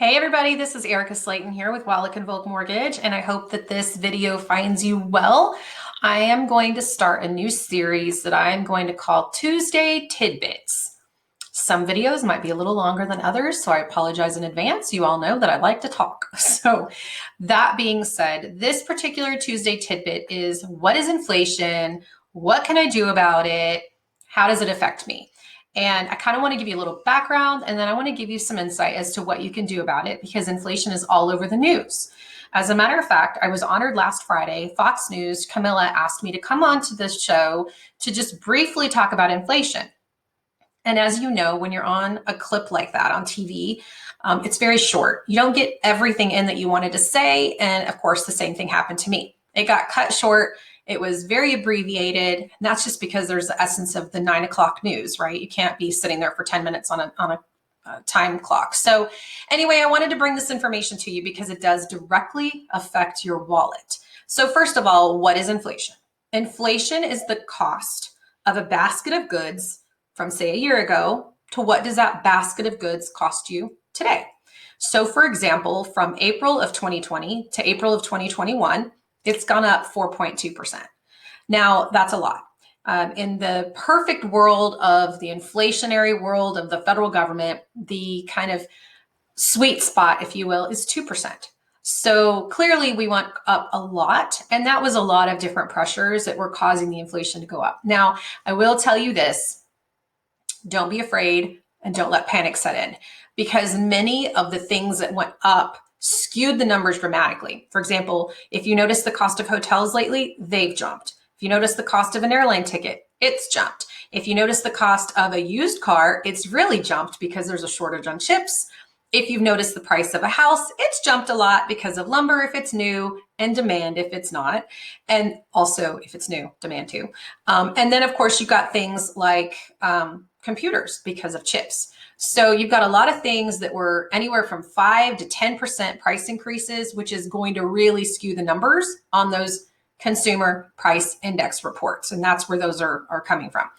Hey everybody, this is Erica Slayton here with Wallach and Volk Mortgage, and I hope that this video finds you well. I am going to start a new series that I am going to call Tuesday Tidbits. Some videos might be a little longer than others, so I apologize in advance. You all know that I like to talk. So that being said, this particular Tuesday tidbit is: what is inflation? What can I do about it? How does it affect me? And I kind of want to give you a little background, and then I want to give you some insight as to what you can do about it, because inflation is all over the news. As a matter of fact, I was honored last Friday. Fox News, Camilla asked me to come on to this show to just briefly talk about inflation. And as you know, when you're on a clip like that on TV, it's very short. You don't get everything in that you wanted to say. And of course, the same thing happened to me. It got cut short. It was very abbreviated. And that's just because there's the essence of the 9 o'clock news, right? You can't be sitting there for 10 minutes on a time clock. So anyway, I wanted to bring this information to you because it does directly affect your wallet. So first of all, what is inflation? Inflation is the cost of a basket of goods from, say, a year ago to what does that basket of goods cost you today. So for example, from April of 2020 to April of 2021, it's gone up 4.2%. Now, that's a lot. In the perfect world of the inflationary world of the federal government, the kind of sweet spot, if you will, is 2%. So clearly we went up a lot, and that was a lot of different pressures that were causing the inflation to go up. Now, I will tell you this: don't be afraid and don't let panic set in, because many of the things that went up skewed the numbers dramatically. For example, if you notice the cost of hotels lately, they've jumped. If you notice the cost of an airline ticket, it's jumped. If you notice the cost of a used car, it's really jumped because there's a shortage on chips. If you've noticed the price of a house, it's jumped a lot because of lumber if it's new and demand if it's not. And also if it's new, demand too. And then of course you've got things like computers because of chips. So you've got a lot of things that were anywhere from 5 to 10% price increases, which is going to really skew the numbers on those consumer price index reports. And that's where those are coming from.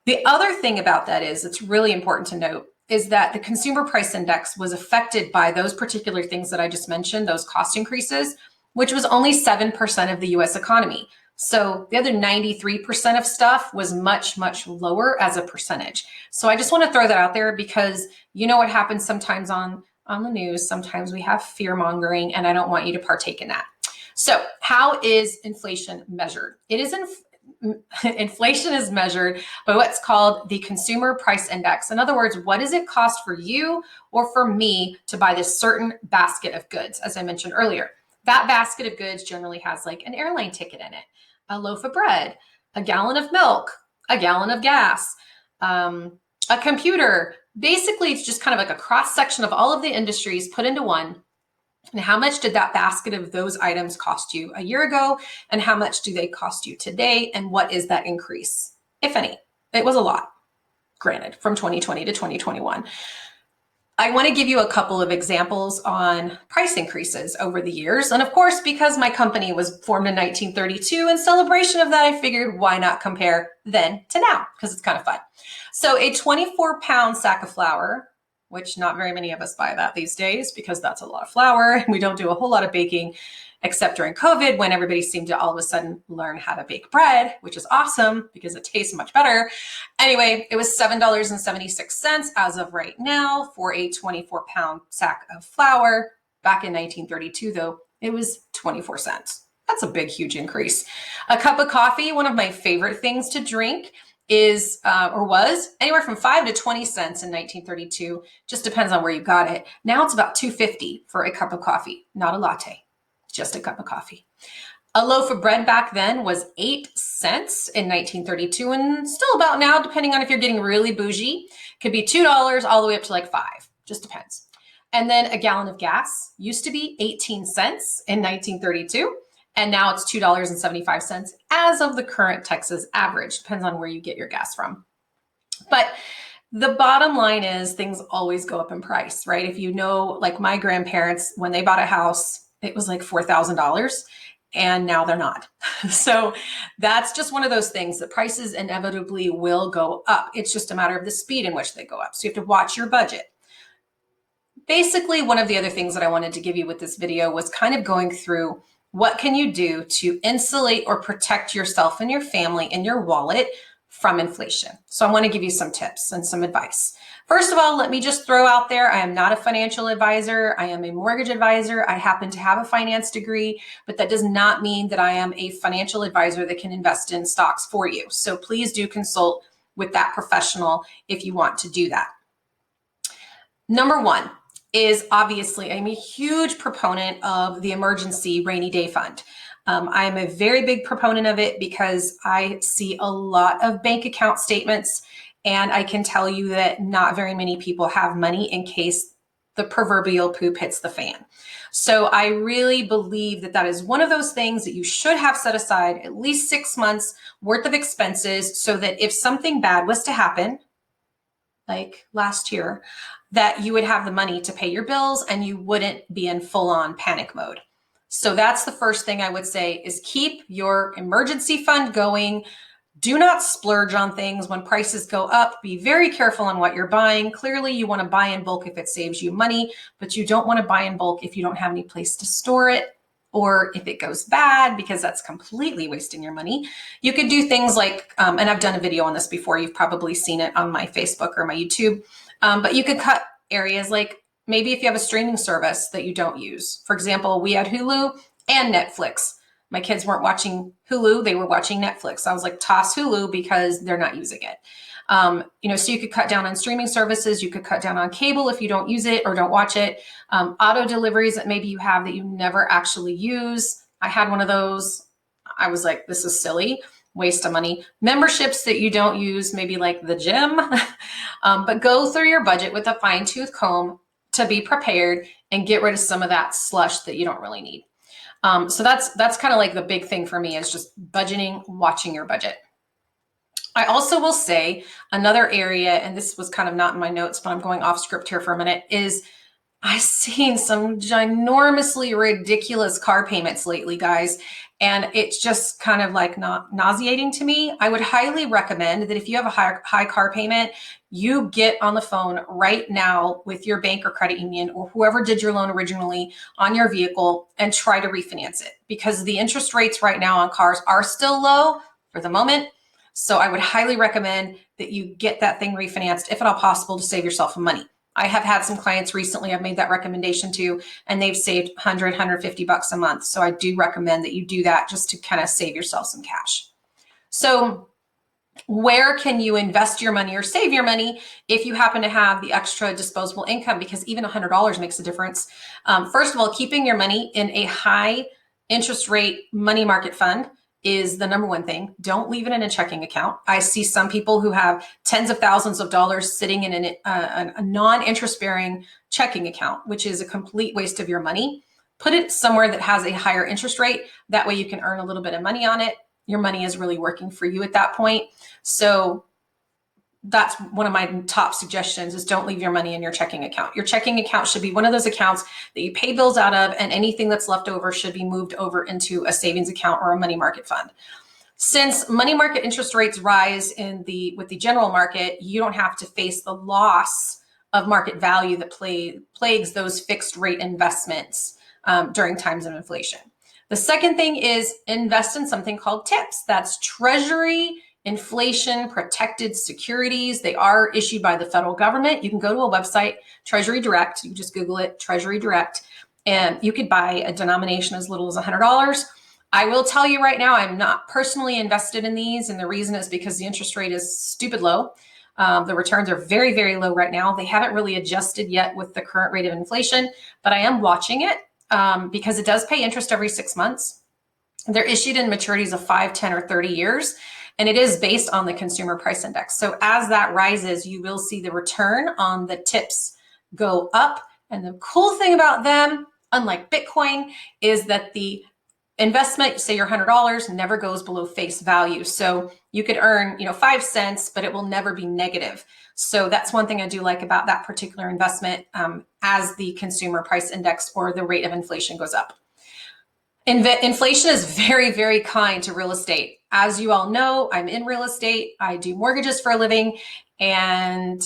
The other thing about that is, it's really important to note, is that the consumer price index was affected by those particular things that I just mentioned, those cost increases, which was only 7% of the US economy. So the other 93% of stuff was much, much lower as a percentage. So I just want to throw that out there, because you know what happens sometimes on the news. Sometimes we have fear mongering, and I don't want you to partake in that. So how is inflation measured? Inflation is measured by what's called the Consumer Price Index. In other words, what does it cost for you or for me to buy this certain basket of goods? As I mentioned earlier, that basket of goods generally has like an airline ticket in it, a loaf of bread, a gallon of milk, a gallon of gas, a computer. Basically, it's just kind of like a cross section of all of the industries put into one. And how much did that basket of those items cost you a year ago? And how much do they cost you today? And what is that increase, if any? It was a lot, granted, from 2020 to 2021. I want to give you a couple of examples on price increases over the years. And of course, because my company was formed in 1932, in celebration of that, I figured why not compare then to now, because it's kind of fun. So a 24-pound sack of flour, which not very many of us buy that these days because that's a lot of flour, and we don't do a whole lot of baking except during COVID, when everybody seemed to all of a sudden learn how to bake bread, which is awesome because it tastes much better. Anyway, it was $7.76 as of right now for a 24-pound sack of flour. Back in 1932, though, it was 24 cents. That's a big, huge increase. A cup of coffee, one of my favorite things to drink, is or was anywhere from 5 to 20 cents in 1932. Just depends on where you got it. Now it's about $2.50 for a cup of coffee, not a latte, just a cup of coffee. A loaf of bread back then was 8 cents in 1932, and still about now, depending on if you're getting really bougie, could be $2 all the way up to like $5, just depends. And then a gallon of gas used to be 18 cents in 1932. And now it's $2.75 as of the current Texas average. Depends on where you get your gas from. But the bottom line is, things always go up in price, right? If you know, like my grandparents, when they bought a house, it was like $4,000, and now they're not. So that's just one of those things that prices inevitably will go up. It's just a matter of the speed in which they go up. So you have to watch your budget. basically, one of the other things that I wanted to give you with this video was kind of going through what can you do to insulate or protect yourself and your family and your wallet from inflation. So I want to give you some tips and some advice. First of all, let me just throw out there, I am not a financial advisor. I am a mortgage advisor. I happen to have a finance degree, but that does not mean that I am a financial advisor that can invest in stocks for you. So please do consult with that professional if you want to do that. Number one is obviously, I'm a huge proponent of the emergency rainy day fund. I'm a very big proponent of it because I see a lot of bank account statements, and I can tell you that not very many people have money in case the proverbial poop hits the fan. So I really believe that that is one of those things that you should have set aside at least 6 months worth of expenses, so that if something bad was to happen, like last year, that you would have the money to pay your bills and you wouldn't be in full-on panic mode. So that's the first thing I would say, is keep your emergency fund going. Do not splurge on things when prices go up. Be very careful on what you're buying. Clearly, you want to buy in bulk if it saves you money, but you don't want to buy in bulk if you don't have any place to store it, or if it goes bad, because that's completely wasting your money. You could do things like, and I've done a video on this before, you've probably seen it on my Facebook or my YouTube, but you could cut areas like maybe if you have a streaming service that you don't use. For example, we had Hulu and Netflix. My kids weren't watching Hulu, they were watching Netflix. I was like, toss Hulu because they're not using it. So you could cut down on streaming services, you could cut down on cable if you don't use it or don't watch it. Auto deliveries that maybe you have that you never actually use. I had one of those. I was like, this is silly, waste of money. Memberships that you don't use, maybe like the gym, but go through your budget with a fine-tooth comb to be prepared and get rid of some of that slush that you don't really need. So that's kind of like the big thing for me, is just budgeting, watching your budget. I also will say another area, and this was kind of not in my notes, but I'm going off script here for a minute, is I've seen some ginormously ridiculous car payments lately, guys, and it's just kind of like nauseating to me. I would highly recommend that if you have a high car payment, you get on the phone right now with your bank or credit union or whoever did your loan originally on your vehicle and try to refinance it, because the interest rates right now on cars are still low for the moment. So I would highly recommend that you get that thing refinanced, if at all possible, to save yourself some money. I have had some clients recently I've made that recommendation to, and they've saved $100, $150 a month. So I do recommend that you do that just to kind of save yourself some cash. So where can you invest your money or save your money if you happen to have the extra disposable income? Because even $100 makes a difference. First of all, keeping your money in a high interest rate money market fund is the number one thing. Don't leave it in a checking account. I see some people who have tens of thousands of dollars sitting in a non-interest bearing checking account, which is a complete waste of your money. Put it somewhere that has a higher interest rate. That way you can earn a little bit of money on it. Your money is really working for you at that point. So that's one of my top suggestions, is don't leave your money in your checking account. Your checking account should be one of those accounts that you pay bills out of, and anything that's left over should be moved over into a savings account or a money market fund. Since money market interest rates rise with the general market, you don't have to face the loss of market value that plagues those fixed rate investments during times of inflation. The second thing is invest in something called TIPS. That's Treasury Inflation Protected Securities. They are issued by the federal government. You can go to a website, Treasury Direct. You just Google it, Treasury Direct, and you could buy a denomination as little as $100. I will tell you right now, I'm not personally invested in these, and the reason is because the interest rate is stupid low. The returns are very, very low right now. They haven't really adjusted yet with the current rate of inflation, but I am watching it because it does pay interest every 6 months. They're issued in maturities of 5, 10, or 30 years. And it is based on the consumer price index. So as that rises, you will see the return on the TIPS go up. And the cool thing about them, unlike Bitcoin, is that the investment, say your $100, never goes below face value. So you could earn, 5 cents, but it will never be negative. So that's one thing I do like about that particular investment as the consumer price index or the rate of inflation goes up. Inflation is very, very kind to real estate. As you all know, I'm in real estate. I do mortgages for a living, and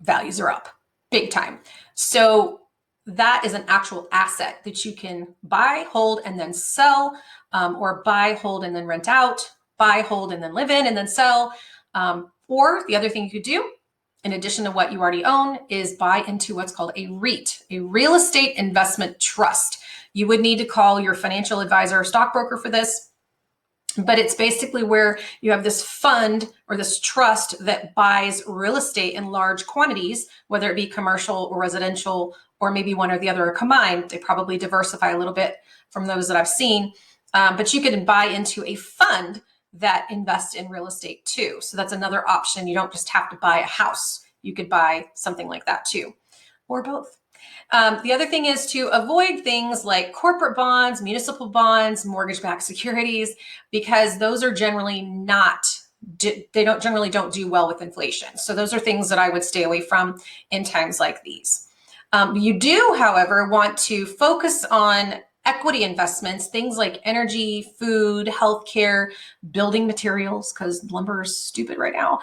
values are up big time. So that is an actual asset that you can buy, hold, and then sell, or buy, hold, and then rent out, buy, hold, and then live in, and then sell. Or the other thing you could do, in addition to what you already own, is buy into what's called a REIT, a real estate investment trust. You would need to call your financial advisor or stockbroker for this, but it's basically where you have this fund or this trust that buys real estate in large quantities, whether it be commercial or residential, or maybe one or the other are combined. They probably diversify a little bit from those that I've seen, but you can buy into a fund that invests in real estate too. So that's another option. You don't just have to buy a house. You could buy something like that too, or both. The other thing is to avoid things like corporate bonds, municipal bonds, mortgage-backed securities, because those are generally generally don't do well with inflation. So those are things that I would stay away from in times like these. You do, however, want to focus on equity investments, things like energy, food, healthcare, building materials, because lumber is stupid right now,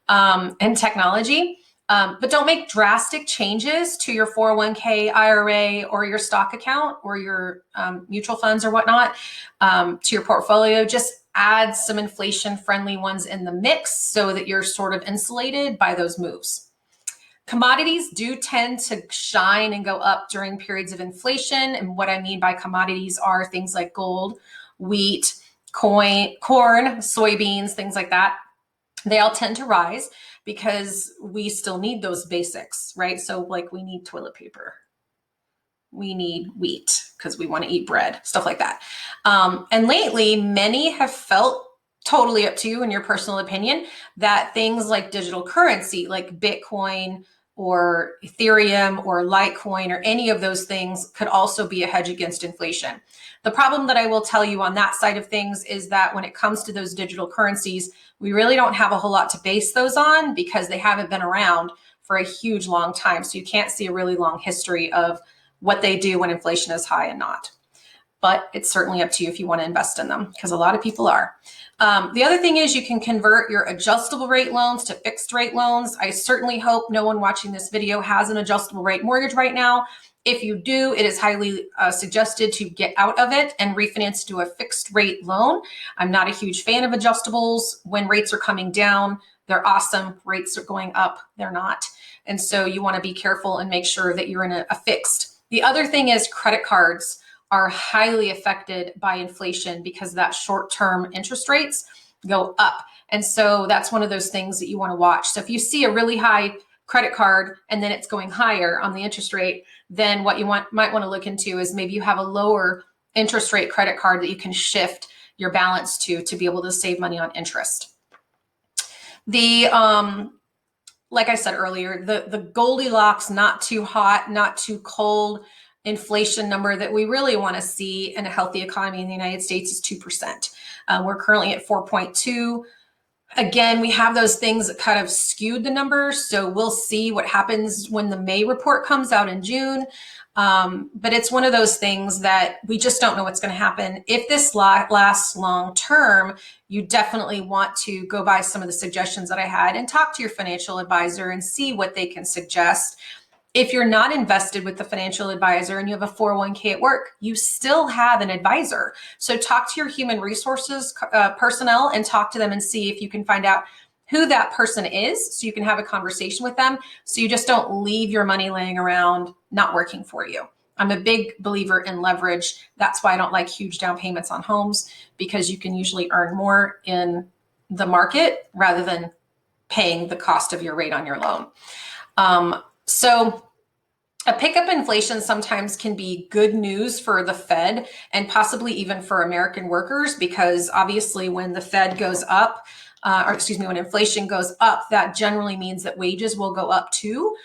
and technology. But don't make drastic changes to your 401k, IRA, or your stock account, or your mutual funds or whatnot to your portfolio. Just add some inflation-friendly ones in the mix so that you're sort of insulated by those moves. Commodities do tend to shine and go up during periods of inflation. And what I mean by commodities are things like gold, wheat, corn, soybeans, things like that. They all tend to rise because we still need those basics, right? So like we need toilet paper. We need wheat because we want to eat bread, stuff like that. And lately, many have felt, totally up to you in your personal opinion, that things like digital currency, like Bitcoin or Ethereum or Litecoin or any of those things could also be a hedge against inflation. The problem that I will tell you on that side of things is that when it comes to those digital currencies, we really don't have a whole lot to base those on because they haven't been around for a huge long time. So you can't see a really long history of what they do when inflation is high and not. But it's certainly up to you if you want to invest in them, because a lot of people are. The other thing is you can convert your adjustable rate loans to fixed rate loans. I certainly hope no one watching this video has an adjustable rate mortgage right now. If you do, it is highly suggested to get out of it and refinance to a fixed rate loan. I'm not a huge fan of adjustables. When rates are coming down, they're awesome. Rates are going up, they're not. And so you want to be careful and make sure that you're in a fixed. The other thing is credit cards are highly affected by inflation because that short-term interest rates go up. And so that's one of those things that you want to watch. So if you see a really high credit card and then it's going higher on the interest rate, then what you might want to look into is maybe you have a lower interest rate credit card that you can shift your balance to be able to save money on interest. The like I said earlier, the Goldilocks, not too hot, not too cold inflation number that we really want to see in a healthy economy in the United States is 2%. We're currently at 4.2. Again, we have those things that kind of skewed the numbers. So we'll see what happens when the May report comes out in June. But it's one of those things that we just don't know what's going to happen. If this lasts long term, you definitely want to go by some of the suggestions that I had and talk to your financial advisor and see what they can suggest. If you're not invested with the financial advisor and you have a 401k at work, you still have an advisor. So talk to your human resources personnel and talk to them and see if you can find out who that person is so you can have a conversation with them so you just don't leave your money laying around not working for you. I'm a big believer in leverage. That's why I don't like huge down payments on homes, because you can usually earn more in the market rather than paying the cost of your rate on your loan. So a pickup in inflation sometimes can be good news for the Fed and possibly even for American workers, because obviously when the Fed goes up, when inflation goes up, that generally means that wages will go up too.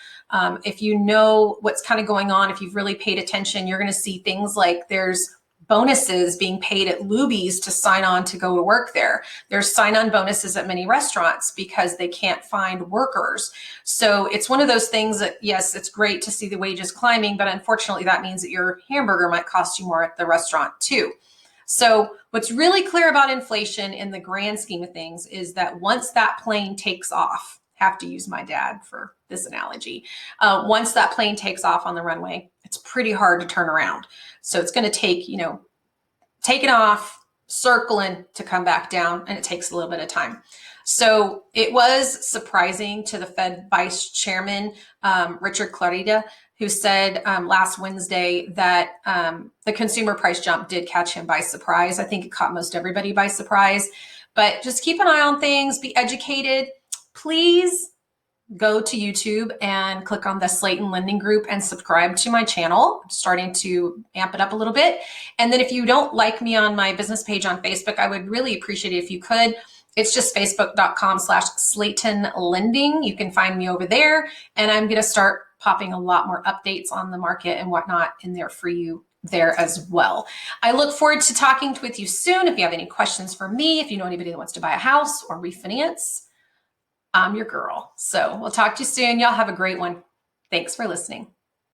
If you know what's kind of going on, if you've really paid attention, you're going to see things like there's bonuses being paid at Luby's to sign on to go to work there. There's sign-on bonuses at many restaurants because they can't find workers. So it's one of those things that, yes, it's great to see the wages climbing, but unfortunately that means that your hamburger might cost you more at the restaurant too. So what's really clear about inflation in the grand scheme of things is that once that plane takes off, have to use my dad for this analogy. Once that plane takes off on the runway, it's pretty hard to turn around. So it's going to take, taking off, circling to come back down, and it takes a little bit of time. So it was surprising to the Fed Vice Chairman, Richard Clarida, who said last Wednesday that the consumer price jump did catch him by surprise. I think it caught most everybody by surprise, but just keep an eye on things, be educated. Please go to YouTube and click on the Slayton Lending Group and subscribe to my channel. I'm starting to amp it up a little bit. And then if you don't like me on my business page on Facebook, I would really appreciate it if you could. It's just facebook.com/Slayton Lending. You can find me over there, and I'm going to start popping a lot more updates on the market and whatnot in there for you there as well. I look forward to talking with you soon. If you have any questions for me, if you know anybody that wants to buy a house or refinance, I'm your girl. So we'll talk to you soon. Y'all have a great one. Thanks for listening.